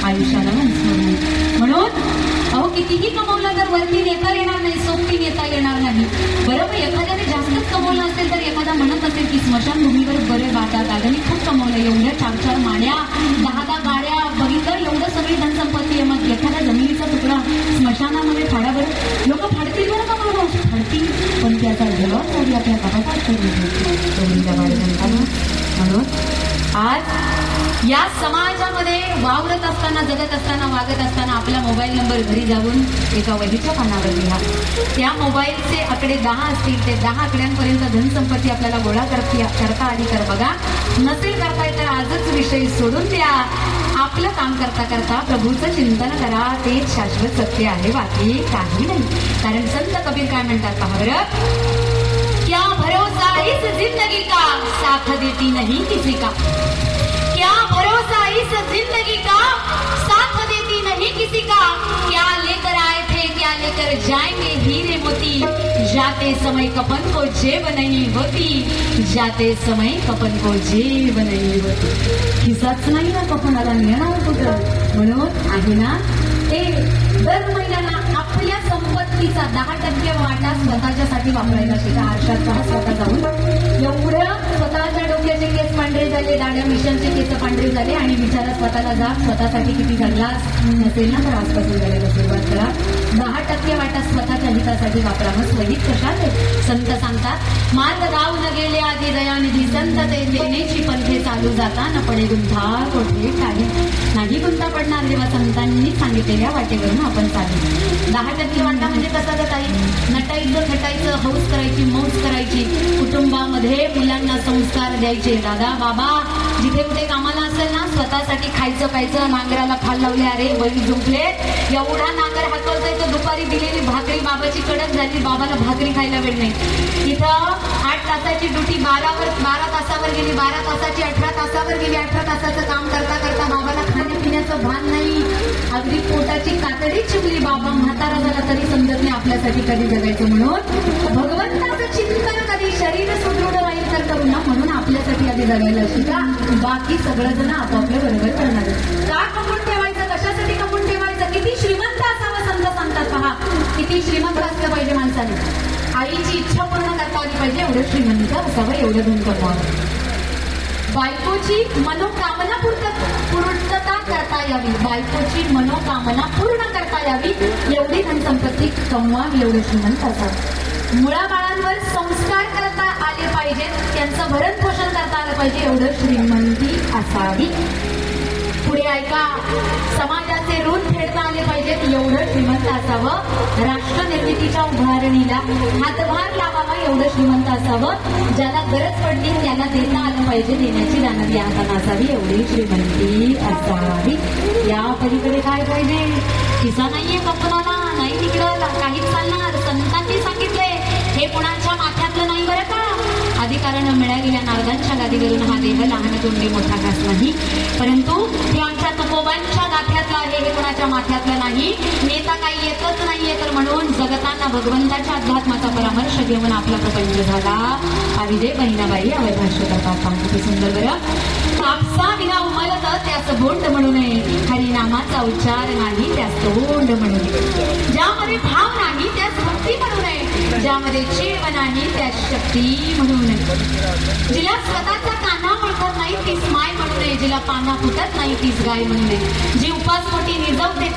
आयुष्याला म्हणून अहो कितीही कमवलं तर वरती नेता येणार नाही, सोबती नेता येणार नाही. बरोबर, एखाद्याने जास्तच कमवलं असेल तर एखादा म्हणत असेल की स्मशानभूमीवर बरे बाता दादानी खूप कमवलं, एवढ्या 4-4 माड्या 10 गाड्या बघितलं, एवढं सगळी धनसंपत्ती आहे. मग एखाद्या जमिनीचा तुकडा स्मशानामध्ये फाडावर लोक फाडतील बरं का, म्हणून फाडतील, पण त्याचा जबाबदारी आपल्या कपाटात म्हणून आज या समाजामध्ये वावरत असताना, जगत असताना, वागत असताना आपला मोबाईल नंबर घरी जाऊन एका वहीच्या पानावर लिहा. त्या मोबाईलचे आकडे 10 असतील, ते 10 आकड्यांपर्यंत धनसंपत्ती आपल्याला गोळा करता आली तर बघा, नसेल करता येत तर आजच विषय सोडून द्या. आपलं काम करता करता प्रभूचं चिंतन करा, ते शाश्वत सत्य आहे, बाकी काही नाही. कारण संत कबीर काय म्हणतात पहा बरं, क्या भरोसा इस जिंदगी का, साथ देती नहीं किसी का. क्या भरोसा इस जिंदगी का, साथ देती नहीं किसी का. क्या लेकर आए थे, क्या लेकर जाएंगे हीरे मोती. जाते समय कफन को जेब नहीं होती, जाते समय कफन को जेब नहीं होती. खिसाच नाही ना कफनाला, नेणार कुठं. म्हणून आहे ना ते दर महिन्याला आपल्या संपत्तीचा 10% वाटा स्वतःच्यासाठी वापरायला शिका. आरशात पहा स्वतः जाऊन, एवढं स्वतःच्या डोक्याचे केस पांढरे झाले, दाढ्या मिशांचे केस पांढरे झाले, आणि विचारा स्वतःला जा, स्वतःसाठी किती घडला नसेल ना तर आजपासून झालेला सुरुवात करा. 10% वाटा स्वतःच्या हितासाठी वापरा. मग स्वहित कशात आहे. संत सांगतात, मार्ग गाव न गेले आधी दयानिधी संत, ते देण्याची पंथे चालू जाता न पडे गुंथा कोठे काही. नाही गुंता पडणार जेव्हा संतांनी सांगितलेल्या वाटेवरून आपण चालू. 10% वाटा म्हणजे कसं ग ताई, नटायचं खटायचं, हौस करायची, मौज करायची, कुटुंबामध्ये मुलांना संस्कार द्यायचे. दादा बाबा जिथे कुठे कामाला असेल ना, स्वतःसाठी खायचं प्यायचं, नांगराला फाल लावले, अरे बैल झुंपले, एवढा नांगर हाकवता येतो, दुपारी दिलेली भाकरी बाबाची कडक झाली, बाबाला भाकरी खायला वेळ नाही. इथं 8 तासाची ड्युटी 12 तासावर गेली, 12 तासाची 18 तासावर गेली, 18 तासाचं काम करता करता बाबाला खाण्यापिण्याचं भान नाही, अगदी पोटाची कातडी चिमली, बाबा म्हातारा झाला तरी समजत नाही आपल्यासाठी कधी जगायचं. म्हणून भगवंताचं चिंतन कधी शरीर सुदृढ राहील तर करू ना, म्हणून आपल्यासाठी आधी जगायला शिका, बाकी सगळं जण आपापल्या बरोबर करणार. का कमवून ठेवायचं, कशासाठी कमवून ठेवायचं, किती श्रीमंत असावं संत सांगतात पहा, किती श्रीमंत असलं पाहिजे माणसाने. आईची इच्छा पूर्ण करता आली पाहिजे, एवढं श्रीमंत असावं, एवढं धन कमवावं. बायकोची मनोकामना पूर्तता करता यावी, बायकोची मनोकामना पूर्ण करता यावी, एवढी धनसंपत्ती कमवावी, एवढं श्रीमंत असावं. मुळाबाळांवर संस्कार करता आले पाहिजेत, त्यांचं भरण पोषण करता आलं पाहिजे, एवढं श्रीमंती असावी. पुढे ऐका, समाजाचे ऋण फेडता आले पाहिजेत, एवढं श्रीमंत असावं. राष्ट्र निर्मितीच्या उभारणीला हातभार लावावा, एवढं श्रीमंत असावं. ज्याला गरज पडली त्याला देता आलं पाहिजे, देण्याची जाणीव या हाताने असावी, एवढी श्रीमंती असावी. या पलीकडे काय पाहिजे, खिसा नाहीये कपनाला, नाही तिकडं काहीच चालणार. संतांनी सांगितले हे कुणाच्या माथ्यातलं नाही बरं का. अधिकारानं मिळालेल्या नारदांच्या गादीवरून हा देह लहान तोंडी मोठा घास नाही, परंतु हे आमच्या तुकोबांच्या गाठ्यातलं आहे, हे कोणाच्या माथ्यातलं नाही. नेता काही येतच नाहीये, तर म्हणून जगताना भगवंताच्या अध्यात्माचा परामर्श घेऊन आपला प्रपंच झाला. अविजय बहिणाबाई अवय भाष्य करतात, किती सुंदर बरं. कापसा विना उमलत त्यास बोंड म्हणू नये, हरिनामाचा उच्चार नाही त्यास तोंड म्हणू नये. ज्यामध्ये भाव नाही त्यास भक्ती म्हणू नये, ज्यामध्ये चेव नाही त्यास शक्ती म्हणू नये. जिला स्वतःचा काना ओळखत नाही तीच माय म्हणू नये, जिला पाना फुटत नाही तीच गाय म्हणू नये. जी उपास पोटी निजवते